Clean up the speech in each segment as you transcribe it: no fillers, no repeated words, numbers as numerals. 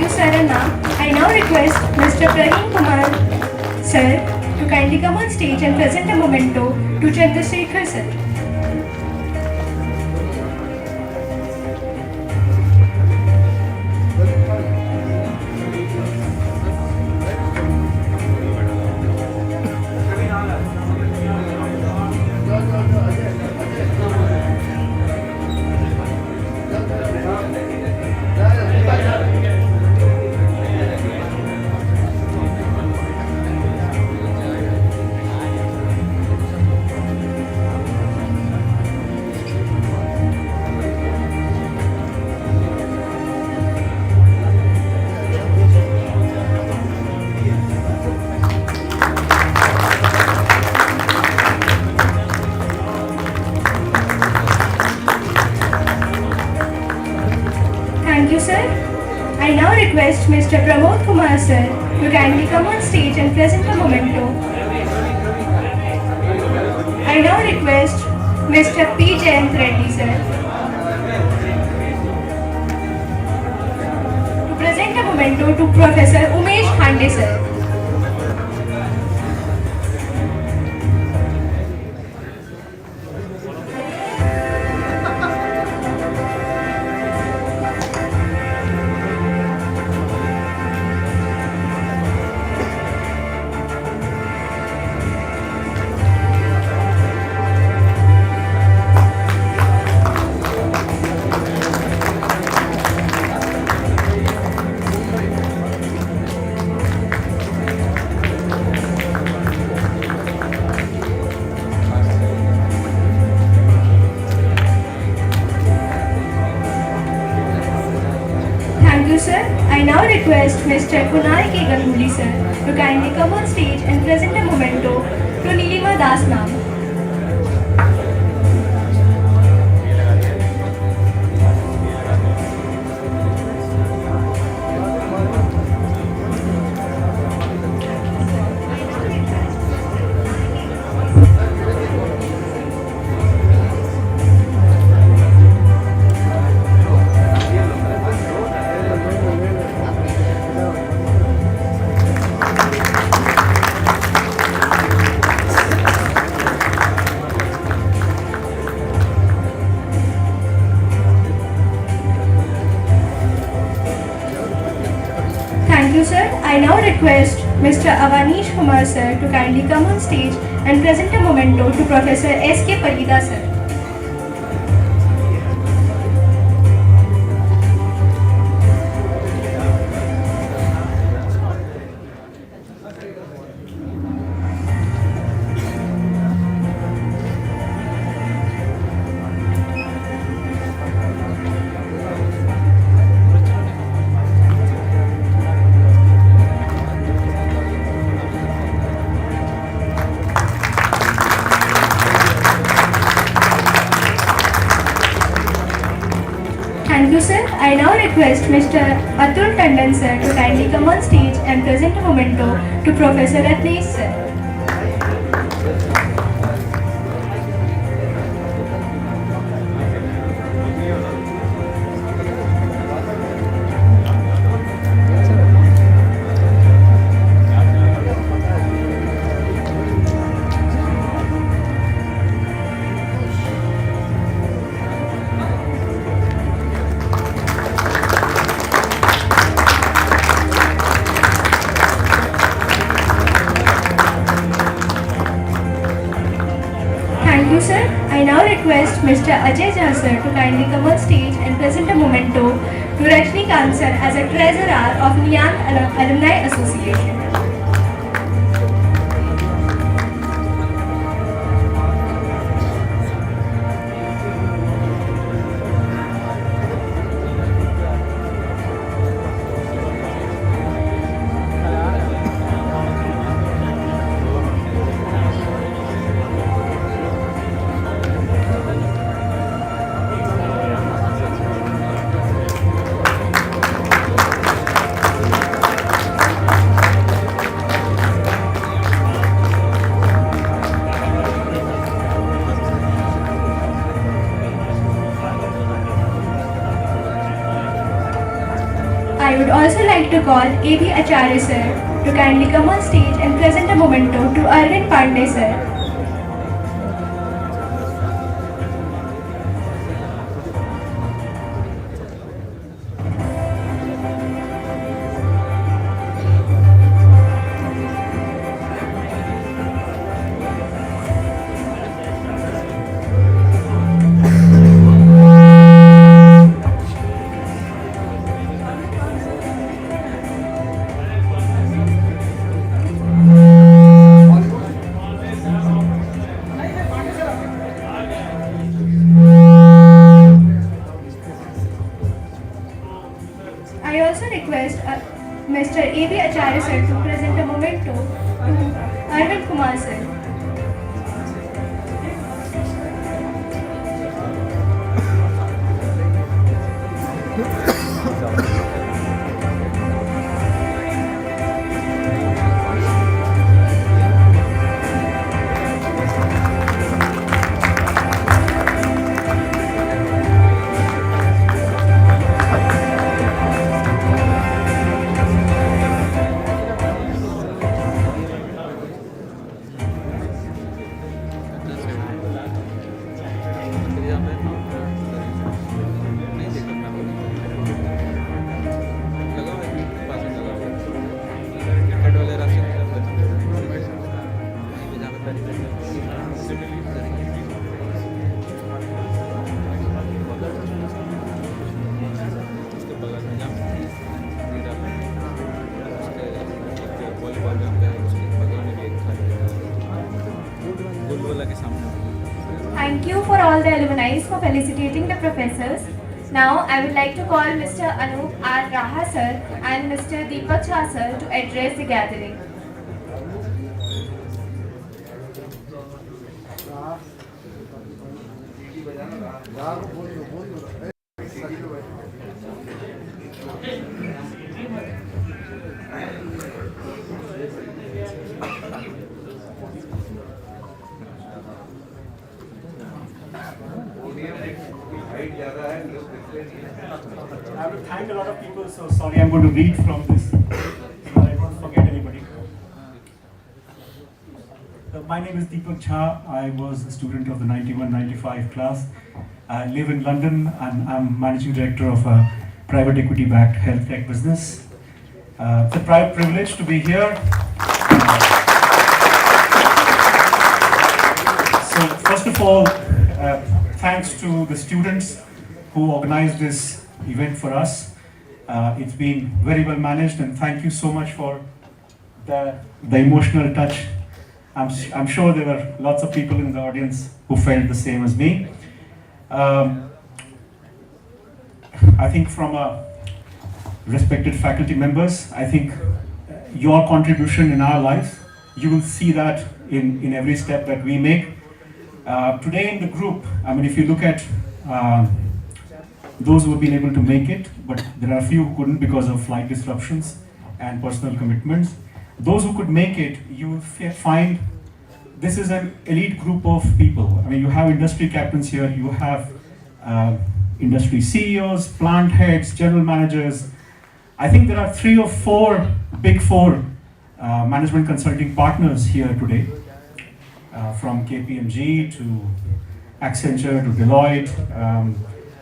you, sir and ma'am. I now request Mr. Praveen Kumar, sir, to kindly come on stage and present a memento to Chandrasekhar, sir. Thank you, sir. I now request Mr. Pramod Kumar, sir, to kindly come on stage and present a memento. I now request Mr. P. Jayant Reddy, sir, to present a memento to Professor Umesh Khande, sir. Thank you, sir. I now request Mr. Kunal K. Ganguly, sir, to kindly come on stage and present a memento to Nilima Das ma'am. Thank you, sir. I now request Mr. Avanish Kumar, sir, to kindly come on stage and present a memento to Professor S.K. Parida, sir. Thank you, sir. I now request Mr. Atul Tandon, sir, to kindly come on stage and present a memento to Professor Ratnesh, sir. Thank you, sir. I now request Mr. Ajay Jha, sir, to kindly come on stage and present a memento to Rajnikant, sir, as a treasurer of NIAMT Alumni Association. I would also like to call A.B. Acharya sir to kindly come on stage and present a memento to Arvind Pandey sir. I also request Mr. A.B. Acharya sir to present a memento to Arvind Kumar sir. Thank you for all the alumni for felicitating the professors. Now I would like to call Mr. Anup R. Raha sir and Mr. Deepak Jha sir to address the gathering. I have to thank a lot of people, so sorry, I'm going to read from this so that I don't forget anybody. My name is Deepak Jha. I was a student of the 91-95 class. I live in London and I'm managing director of a private equity-backed health tech business. It's a private privilege to be here. So first of all, thanks to the students who organized this event for us. It's been very well managed, and thank you so much for the emotional touch. I'm sure there were lots of people in the audience who felt the same as me. I think from respected faculty members, I think your contribution in our lives, you will see that in every step that we make. Today in the group, I mean, if you look at those who have been able to make it, but there are a few who couldn't because of flight disruptions and personal commitments. Those who could make it, you will find this is an elite group of people. I mean, you have industry captains here, you have industry CEOs, plant heads, general managers. I think there are 3 or 4 big 4 management consulting partners here today, from KPMG to Accenture to Deloitte.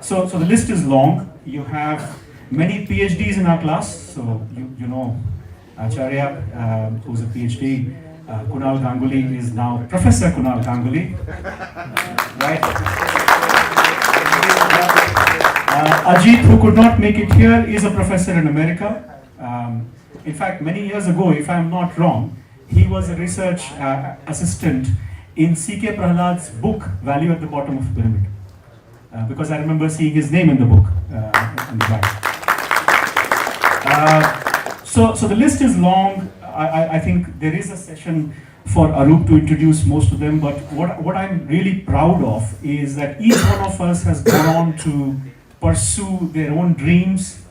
So the list is long. You have many PhDs in our class. So you know Acharya, who's a PhD. Kunal Ganguly is now Professor Kunal Ganguly. Right? Ajit, who could not make it here, is a professor in America. In fact, many years ago, if I'm not wrong, he was a research assistant in C.K. Prahlad's book, Value at the Bottom of the Pyramid. Because I remember seeing his name in the book, in the back. So the list is long. I think there is a session for Arup to introduce most of them, but what I'm really proud of is that each one of us has gone on to pursue their own dreams,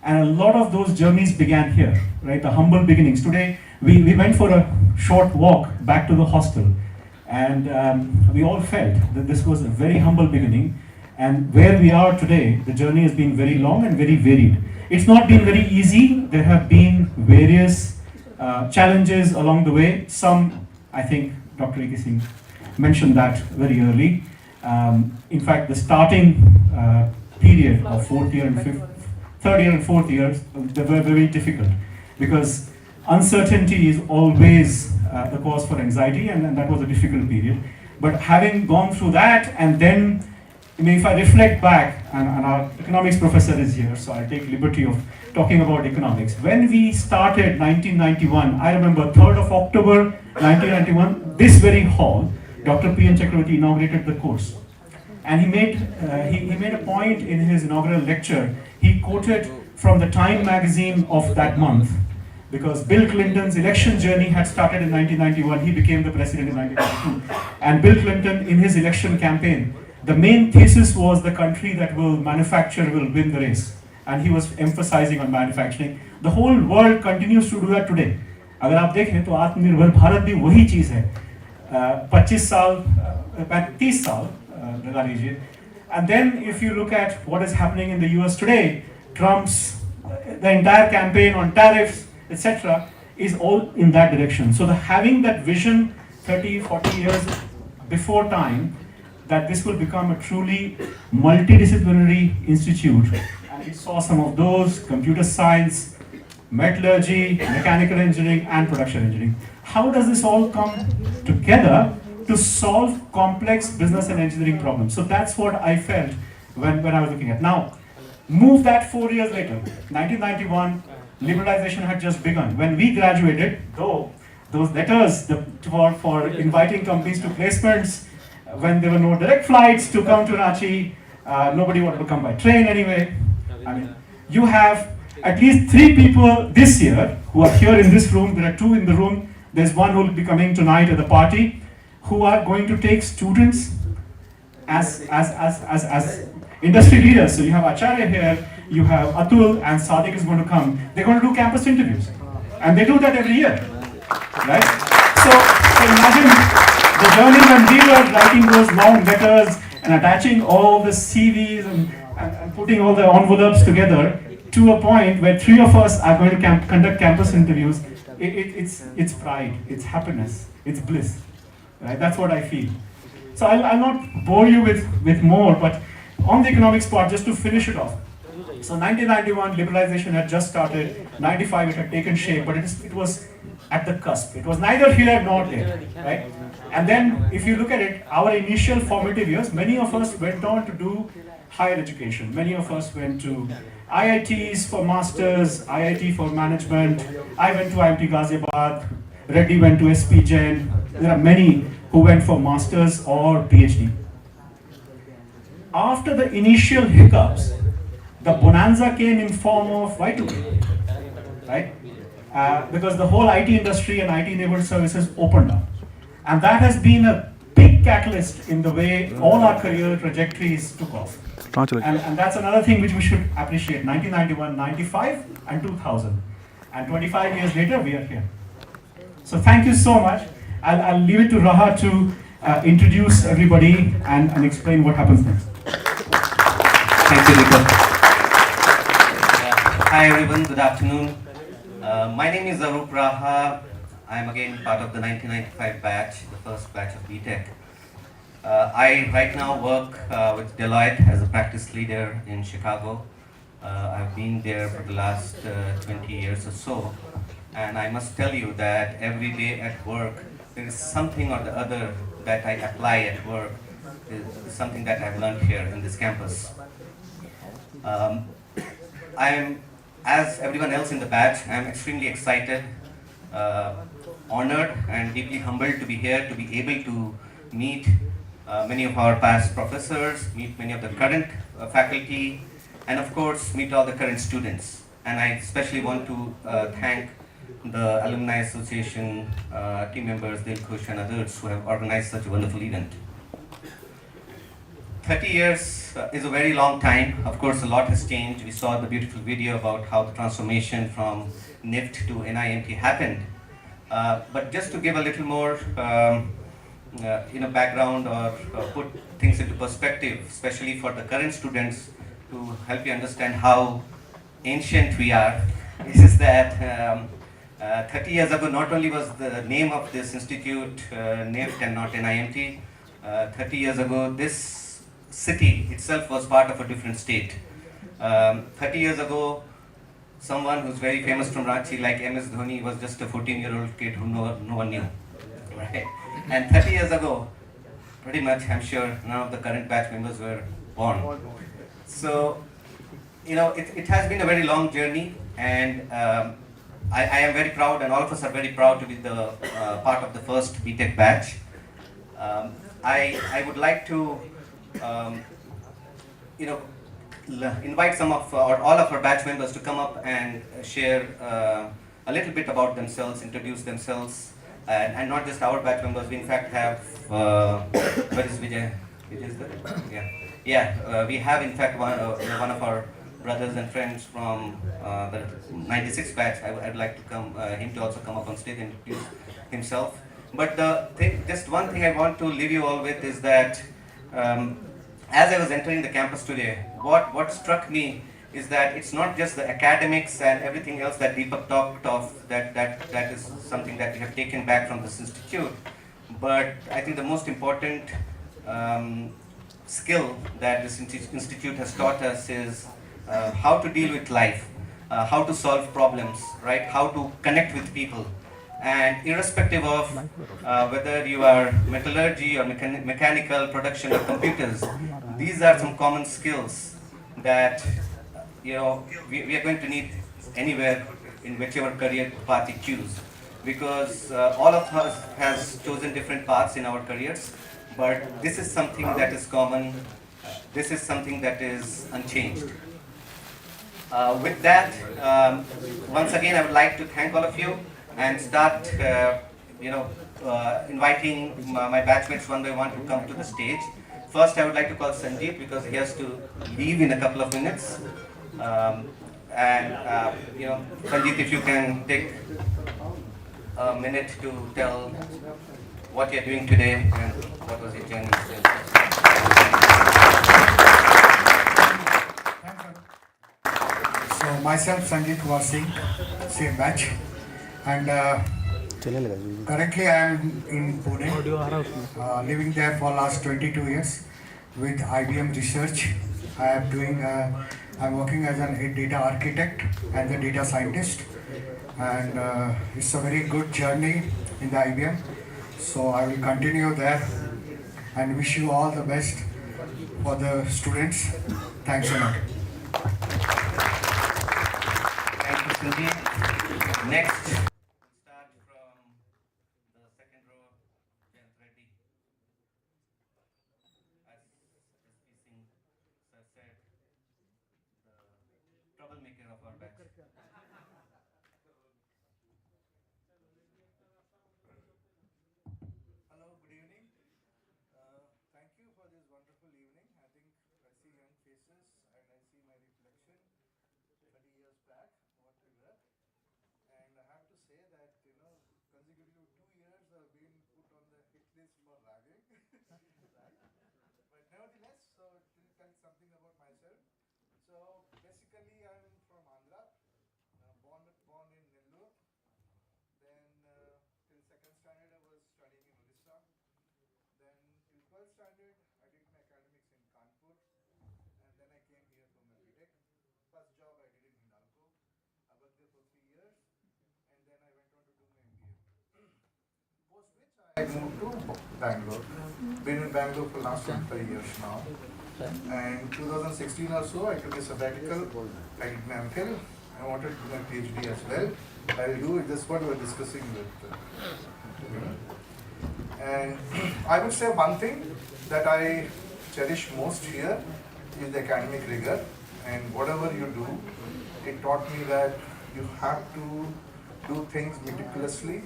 and a lot of those journeys began here, right? The humble beginnings. Today, we went for a short walk back to the hostel, and we all felt that this was a very humble beginning, And where we are today, the journey has been very long and very varied. It's not been very easy. There have been various challenges along the way. Some, I think, Dr. A.K. Singh mentioned that very early. In fact, the starting period of third year and fourth years, they were very difficult because uncertainty is always the cause for anxiety, and that was a difficult period. But having gone through that, and then, I mean, if I reflect back, and our economics professor is here, so I'll take liberty of talking about economics. When we started 1991, I remember 3rd of October 1991, this very hall, Dr. P.N. Chakravarti inaugurated the course. And he made a point in his inaugural lecture. He quoted from the Time magazine of that month, because Bill Clinton's election journey had started in 1991. He became the president in 1992. And Bill Clinton, in his election campaign, the main thesis was the country that will manufacture will win the race. And he was emphasizing on manufacturing. The whole world continues to do that today. अगर आप देखें तो आत्मनिर्भर भारत भी वही चीज़ है. 25 साल, 30 साल लगा लीजिए. And then if you look at what is happening in the US today, Trump's, the entire campaign on tariffs, etc., is all in that direction. So having that vision 30, 40 years before time, that this will become a truly multidisciplinary institute. And we saw some of those: computer science, metallurgy, mechanical engineering, and production engineering. How does this all come together to solve complex business and engineering problems? So that's what I felt when I was looking at. Now, move that 4 years later, 1991, liberalization had just begun. When we graduated, though, those letters for inviting companies to placements, when there were no direct flights to come to Ranchi, nobody wanted to come by train anyway. I mean, you have at least 3 people this year who are here in this room. There are 2 in the room. There's one who will be coming tonight at the party, who are going to take students as industry leaders. So you have Acharya here, you have Atul, and Sadiq is going to come. They're going to do campus interviews. And they do that every year, right? So imagine the journey when we were writing those long letters and attaching all the CVs and putting all the envelopes together to a point where 3 of us are going to conduct campus interviews. It's pride, it's happiness, it's bliss. Right? That's what I feel. So I'll not bore you with more, but on the economics part, just to finish it off. So 1991, liberalization had just started. 95, it had taken shape, but it was at the cusp. It was neither here nor there, right? And then, if you look at it, our initial formative years, many of us went on to do higher education. Many of us went to IITs for masters, IIT for management. I went to IIT Ghaziabad. Reddy went to SP Jain. There are many who went for masters or PhD. After the initial hiccups, the bonanza came in form of Y2K, right? Because the whole IT industry and IT-enabled services opened up. And that has been a big catalyst in the way all our career trajectories took off. And that's another thing which we should appreciate. 1991, 95, and 2000. And 25 years later, we are here. So thank you so much. I'll leave it to Raha to introduce everybody and explain what happens next. Thank you, Rico. Hi everyone, good afternoon. My name is Arup Raha. I'm again part of the 1995 batch, the first batch of BTech. I right now work with Deloitte as a practice leader in Chicago. I've been there for the last 20 years or so. And I must tell you that every day at work, there is something or the other that I apply at work. Is something that I've learned here in this campus. I am, as everyone else in the batch, I am extremely excited, honored and deeply humbled to be here, to be able to meet many of our past professors, meet many of the current faculty, and of course meet all the current students. And I especially want to thank the Alumni Association team members, Dilkush and others who have organized such a wonderful event. 30 years is a very long time. Of course, a lot has changed. We saw the beautiful video about how the transformation from NIFT to NIAMT happened. But just to give a little more background or put things into perspective, especially for the current students, to help you understand how ancient we are. This is that 30 years ago, not only was the name of this institute NIFT and not NIMT, 30 years ago, this city itself was part of a different state. 30 years ago, someone who's very famous from Ranchi, like MS Dhoni, was just a 14-year-old kid who no one knew. Right? And 30 years ago, pretty much, I'm sure none of the current batch members were born. So, it has been a very long journey, and I am very proud, and all of us are very proud to be the part of the first BTech batch. I would like to, invite some of or all of our batch members to come up and share a little bit about themselves, introduce themselves, and not just our batch members. We in fact have where is Vijay? Vijay is there? Yeah. We have in fact one of our brothers and friends from the 96 batch. I'd like to him to also come up on stage and introduce himself. But just one thing I want to leave you all with is that as I was entering the campus today, what struck me is that it's not just the academics and everything else that Deepak talked of, that is something that we have taken back from this institute. But I think the most important skill that this institute has taught us is how to deal with life, how to solve problems, right? How to connect with people. And irrespective of whether you are metallurgy or mechanical, production or computers, these are some common skills that we are going to need anywhere in whichever career path you choose, because all of us has chosen different paths in our careers, but this is something that is common. This is something that is unchanged. With that, once again, I would like to thank all of you and start, inviting my batchmates one by one to come to the stage. First, I would like to call Sanjeev because he has to leave in a couple of minutes. Sanjeev, if you can take a minute to tell what you're doing today and what was your journey. So myself, Sanjit Kumar Singh, same batch, and currently I am in Pune, living there for last 22 years with IBM Research. I'm working as a data architect and a data scientist, and it's a very good journey in the IBM. So I will continue there and wish you all the best for the students. Thanks a lot. Thank you, Sanjeev. Next, we'll start from the second row, Jayant Reddy. As SP Singh sir said, the troublemaker of our batch. Hello, good evening. Thank you for this wonderful evening. I think I see young faces and I see my reflection 30 years back, what we were. And I have to say that, consecutively 2 years I've been put on the hit list for ragging, right? But nevertheless, so to tell something about myself. So basically I'm from Andhra, born in Nellore. Then till second standard I was studying in Odisha. Then till 12th standard I did my academics in Kanpur, and then I came here for my BTech. First job I did in Hindalco. I worked there for 3 years, and then I went on to do my MBA. Post which I moved to Bangalore. Been in Bangalore for last 3 years now. And 2016 or so, I took a sabbatical. I did my MPhil. I wanted to do my PhD as well. I will do it. That's what we were discussing with. And I would say one thing that I cherish most here is the academic rigor. And whatever you do, it taught me that you have to do things meticulously.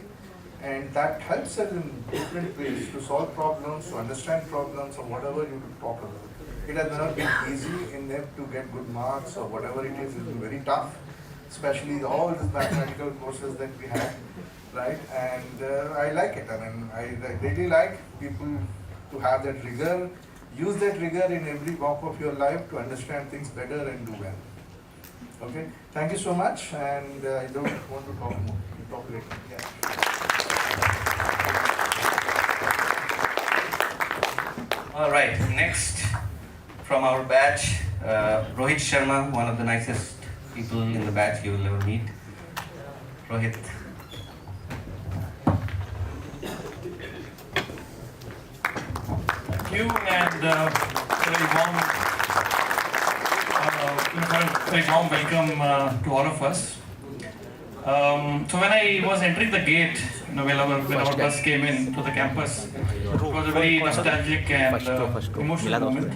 And that helps us in different ways to solve problems, to understand problems, or whatever you talk about. It has not been easy in them to get good marks or whatever it is. It's been very tough. especially all these mathematical courses that we had, right? And I like it. I mean, I really like people to have that rigor, use that rigor in every walk of your life to understand things better and do well. Okay, thank you so much, and I don't want to talk more. Talk later. Yeah. All right, next from our batch, Rohit Sharma, one of the nicest people in the batch you will ever meet. Rohit. Thank you, and very warm welcome to all of us. So when I was entering the gate, when our bus came in to the campus, it was a very nostalgic and emotional moment.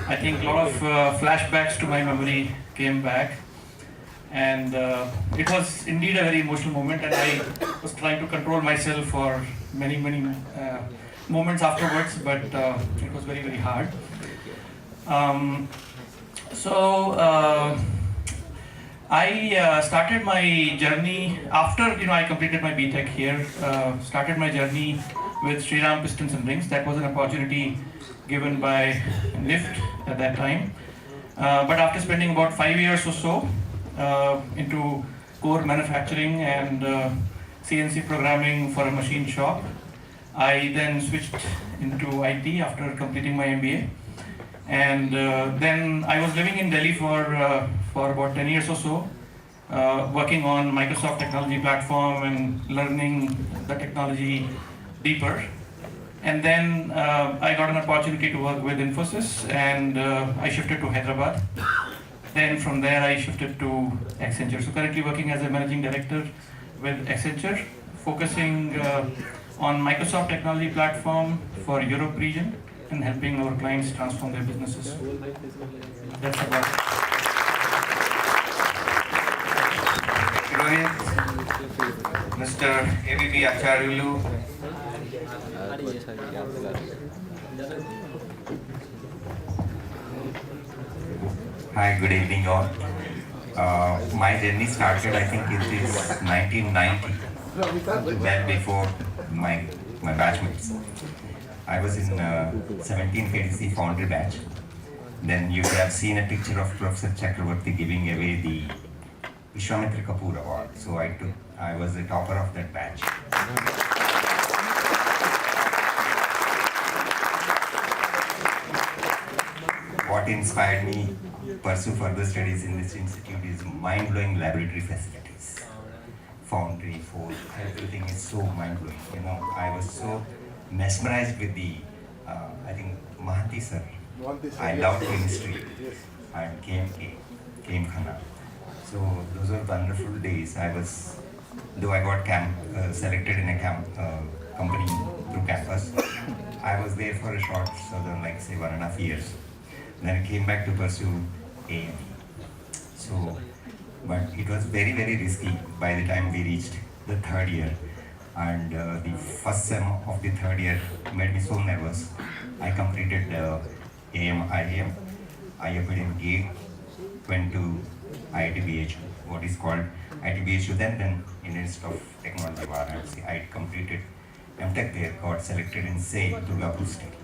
I think a lot of flashbacks to my memory came back, and it was indeed a very emotional moment, and I was trying to control myself for many moments afterwards, but it was very, very hard. I started my journey after I completed my BTech here. Started my journey with Sriram Pistons and Rings. That was an opportunity given by Lift at that time. But after spending about 5 years or so into core manufacturing and CNC programming for a machine shop, I then switched into IT after completing my MBA. And then I was living in Delhi for about 10 years or so, working on Microsoft technology platform and learning the technology deeper. And then I got an opportunity to work with Infosys, and I shifted to Hyderabad. Then from there I shifted to Accenture. So currently working as a managing director with Accenture, focusing on Microsoft technology platform for Europe region and helping our clients transform their businesses. That's about it. Rohit, Mr. ABB Acharulu. Hi, good evening all. My journey started, I think it is 1990, well before my batchmates. I was in 17th KDC Foundry batch. Then you have seen a picture of Professor Chakravarti giving away the Vishwamitra Kapoor Award. So I was the topper of that batch. What inspired me to pursue further studies in this institute is mind-blowing laboratory facilities. Foundry, forge, everything is so mind-blowing. I was so mesmerized with the, I think, Mahanti sir. I loved chemistry and came Khana. So those were wonderful days. Though I got selected in a company through campus, I was there for a short, like say 1.5 years. Then I came back to pursue AMT. But it was very, very risky by the time we reached the third year. And the first sem of the third year made me so nervous. I completed IAM. I appeared in GATE, went to IIT what is called IIT BHU, then Indian Institute of Technology, Varanasi. I completed MTech there, got selected in SAY, Durgapur State.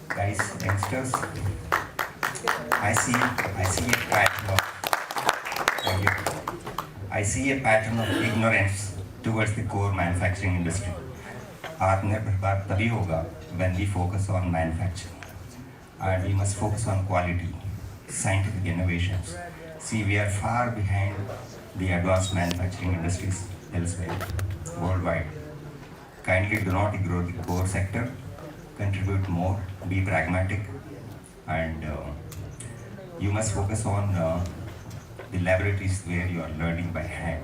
Guys, youngsters, I see a pattern of ignorance towards the core manufacturing industry. Atmanirbhar tabhi hoga when we focus on manufacturing, and we must focus on quality, scientific innovations. See, we are far behind the advanced manufacturing industries elsewhere, worldwide. Kindly do not ignore the core sector, contribute more, be pragmatic, and you must focus on the laboratories where you are learning by hand.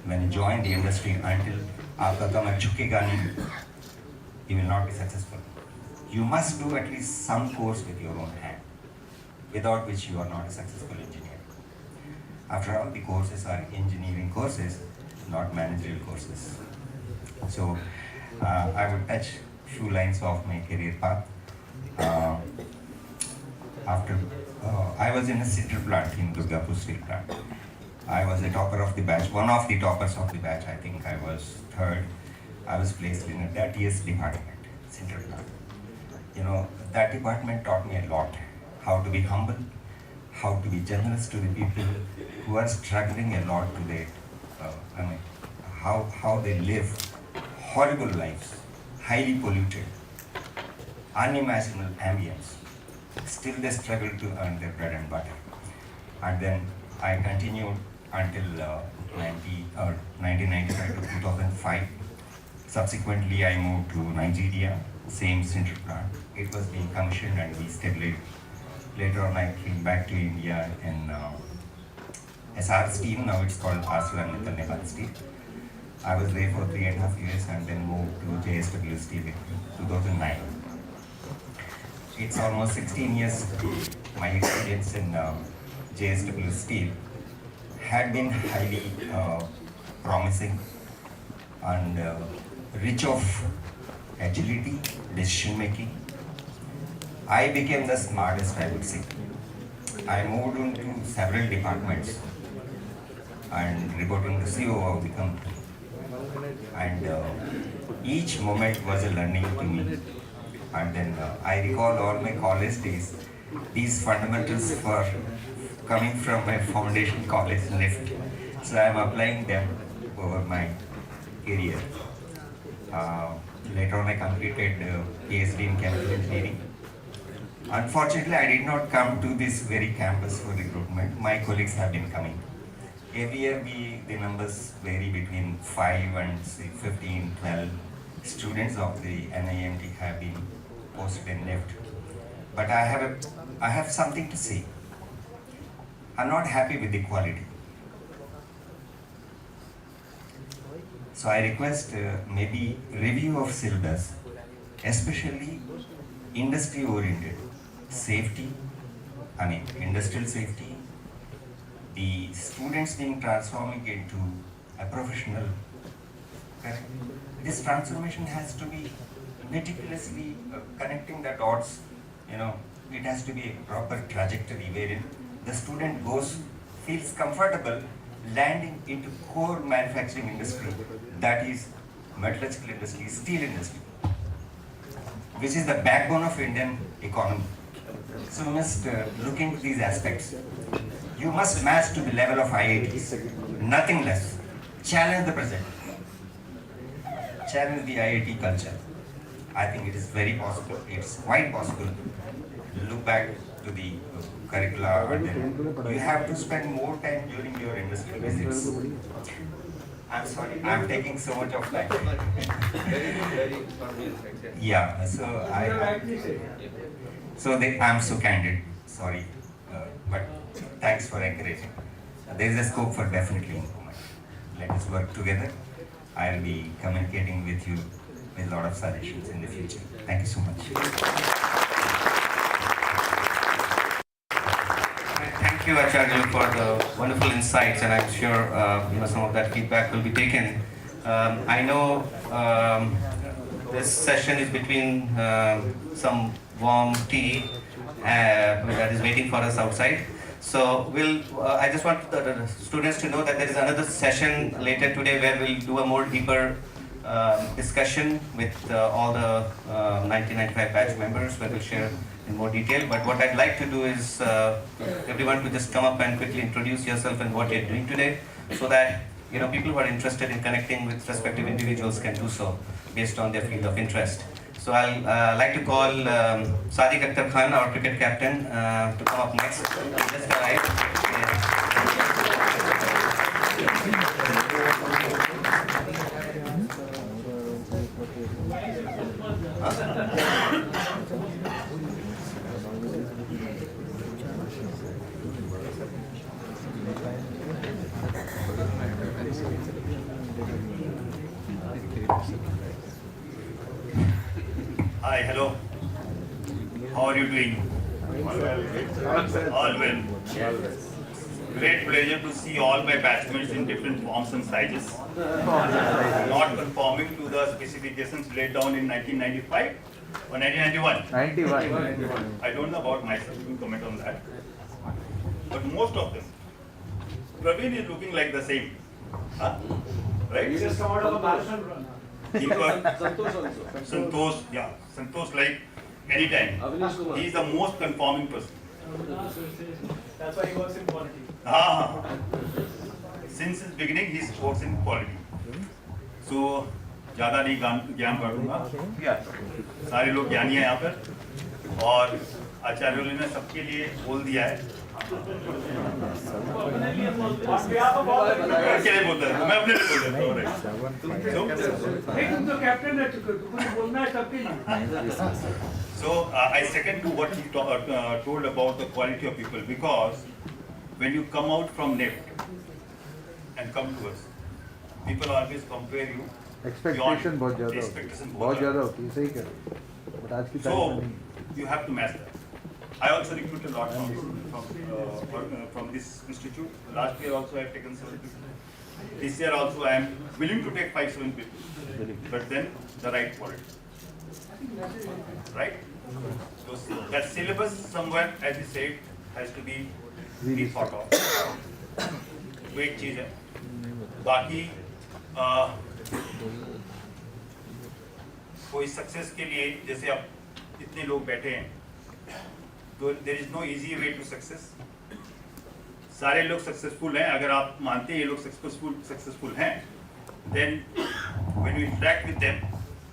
When you join the industry, until aapka kamar jhukega nahi, you will not be successful. You must do at least some course with your own hand, without which you are not a successful engineer. After all, the courses are engineering courses, not managerial courses. So I would touch few lines of my career path. I was in a sitter plant in Durgapur Steel Plant. I was the topper of the batch, one of the toppers of the batch. I think I was third. I was placed in a dirtiest department, central plant. That department taught me a lot. How to be humble, how to be generous to the people who are struggling a lot today. How they live horrible lives, highly polluted, unimaginable ambience. Still they struggle to earn their bread and butter. And then I continued until 1995 to 2005. Subsequently, I moved to Nigeria, same central plant. It was being commissioned and we stabilized. Later on, I came back to India in SR Steel, now it's called ArcelorMittal Nepal Steel. I was there for 3.5 years and then moved to JSW Steel in 2009. It's almost 16 years. My experience in JSW Steel had been highly promising and rich of agility, decision making. I became the smartest, I would say. I moved into several departments and reporting the CEO of the company. And each moment was a learning to me. And then I recall all my college days, these fundamentals were coming from my foundation college left. So I am applying them over my career. Later on I completed PhD in chemical engineering. Unfortunately, I did not come to this very campus for recruitment. My colleagues have been coming. Every year the numbers vary between 5 and say 15, 12 students of the NIAMT have been posted and left. But I have something to say. I'm not happy with the quality. So I request maybe review of syllabus, especially industry oriented, safety, industrial safety, the students being transforming into a professional. Correct? This transformation has to be meticulously connecting the dots. It has to be a proper trajectory wherein the student feels comfortable landing into core manufacturing industry, that is metallurgical industry, steel industry, which is the backbone of Indian economy. So we must look into these aspects. You must match to the level of IITs, nothing less. Challenge the present. Challenge the IIT culture. I think it is very possible. It's quite possible. Look back to the curricula, and then you have to spend more time during your industry visits. I'm sorry, I'm taking so much of time. Yeah, so I'm so candid. Sorry, but thanks for encouraging. There is a scope for definitely improvement. Let us work together. I'll be communicating with you with a lot of suggestions in the future. Thank you so much. Thank you, Acharya, for the wonderful insights, and I'm sure some of that feedback will be taken. I know this session is between some warm tea that is waiting for us outside. So I just want the students to know that there is another session later today where we'll do a more deeper discussion with all the 1995 batch members, where we'll share in more detail. But what I'd like to do is everyone to just come up and quickly introduce yourself and what you're doing today, so that people who are interested in connecting with respective individuals can do so based on their field of interest. So I'll like to call Sadiq Akhtar Khan, our cricket captain, to come up next. He just arrived. Hi, hello. How are you doing? All well. Great pleasure to see all my batchmates in different forms and sizes. Not conforming to the specifications laid down in 1995 or 1991. 91. I don't know about myself, you can comment on that. But most of them, Praveen is looking like the same. Huh? Right? He just come out of a marathon run. Santosh also. Santosh, yeah. Santosh like anytime. He is the most conforming person. That's why he works in quality. Since his beginning, he works in quality. So, ज़्यादा नहीं ज्ञान बांटूंगा। सारे लोग ज्ञानी हैं यहाँ पर और आचार्यों ने सबके लिए बोल दिया है। अकेले बोलता है, मैं अपने लिए बोल देता हूँ। तुम तो कैप्टन है, तुमको बोलना है सबके लिए। So I second to what he told about the quality of people, because when you come out from NIFT and come to us, people always compare you. Expectation बहुत ज़्यादा होती है, सही कह रहे हो, बट आज की तारीख में नहीं। So you have to match that. I also recruit a lot from this institute. Last year also I have taken 7 people. This year also I am willing to take 5-7 people, but then the right quality. Right? So that syllabus somewhere, as you said, has to be thought of. वो एक चीज है. बाकी कोई success के लिए जैसे अब इतने लोग बैठे हैं, तो there is no easy way to success. सारे लोग सक्सेसफुल हैं. अगर आप मानते हैं ये लोग सक्सेसफुल हैं, then when you interact with them,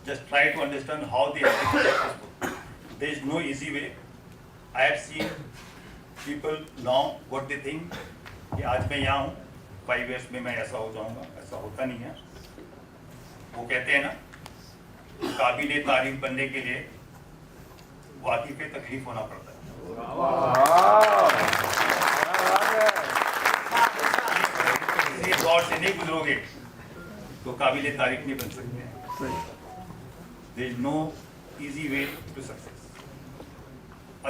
just try to understand how they are successful. There is no easy way. I have seen people now what they think कि आज मैं यहाँ हूँ, 5 years में मैं ऐसा हो जाऊँगा. ऐसा होता नहीं है. वो कहते हैं ना, काबिले तारीफ बनने के लिए वाक़ई पे तकलीफ होना पड़ता है. इसी दौर से नहीं गुजरोगे तो काबिले तारीफ नहीं बन सकते हैं. There is no easy way to success.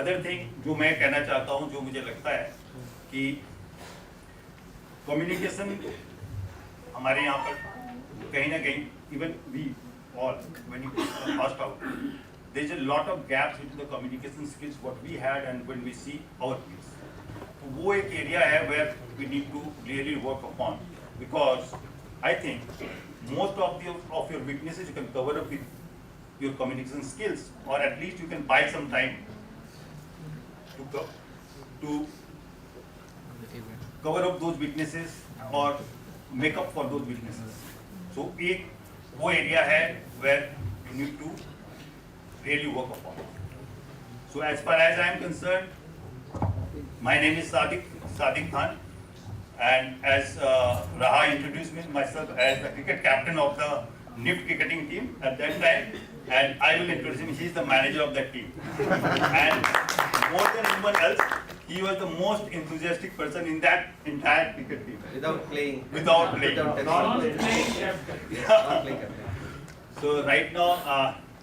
Other thing जो मैं कहना चाहता हूँ, जो मुझे लगता है कि communication हमारे यहाँ पर कहीं ना कहीं, even we all when you passed out, there is a lot of gaps into the communication skills what we had and when we see our peers. तो वो एक area है where we need to really work upon, because I think most of your weaknesses you can cover up with your communication skills, or at least you can buy some time to cover up those weaknesses or make up for those weaknesses. So एक वो area है where you need to really work upon. So as far as I am concerned, my name is Sadiq Khan, and as Raha introduced myself as the cricket captain of the NIFT cricketing team at that time, and I will introduce him. He is the manager of that team, and more than anyone else, he was the most enthusiastic person in that entire cricket team. Without playing. Without playing. So right now,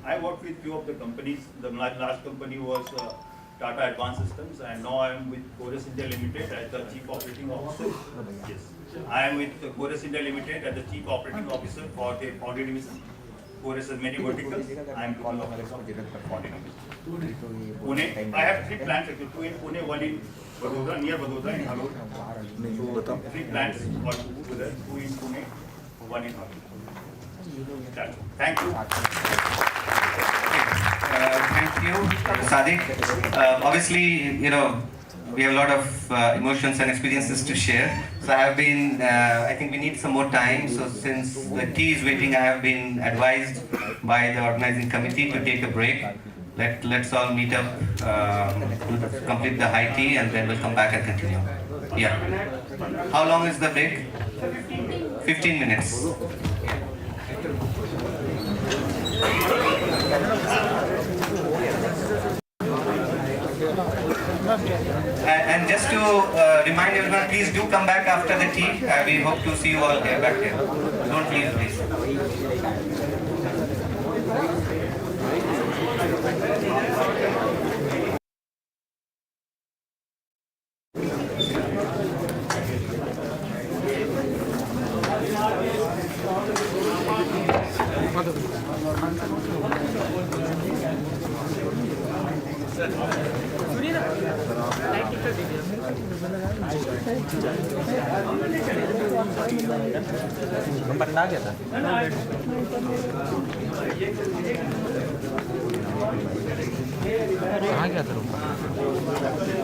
I work with few of the companies. The last company was Tata Advanced Systems, and now I am with Chorus India Limited as the Chief Operating Officer. Yes, I am with Chorus India Limited as the Chief Operating Officer for the Audit Division. Chorus has many verticals. I am looking after the Audit Division. Pune, I have 3 plants actually. 2 in Pune, 1 in Vadodara, near Vadodara in Halol. So 3 plants all together. 2 in Pune, 1 in Halol. Thank you. Thank you, Sadiq. Obviously, you know, we have a lot of emotions and experiences to share. So I have been, I think we need some more time. So since the tea is waiting, I have been advised by the organizing committee to take a break. Let's all meet up, complete the high tea, and then we'll come back and continue. Yeah. How long is the break? 15 minutes. And just to remind everyone, please do come back after the tea. We hope to see you all here back here. Don't leave, please. सुनिए ना number ला गया था कहाँ गया था room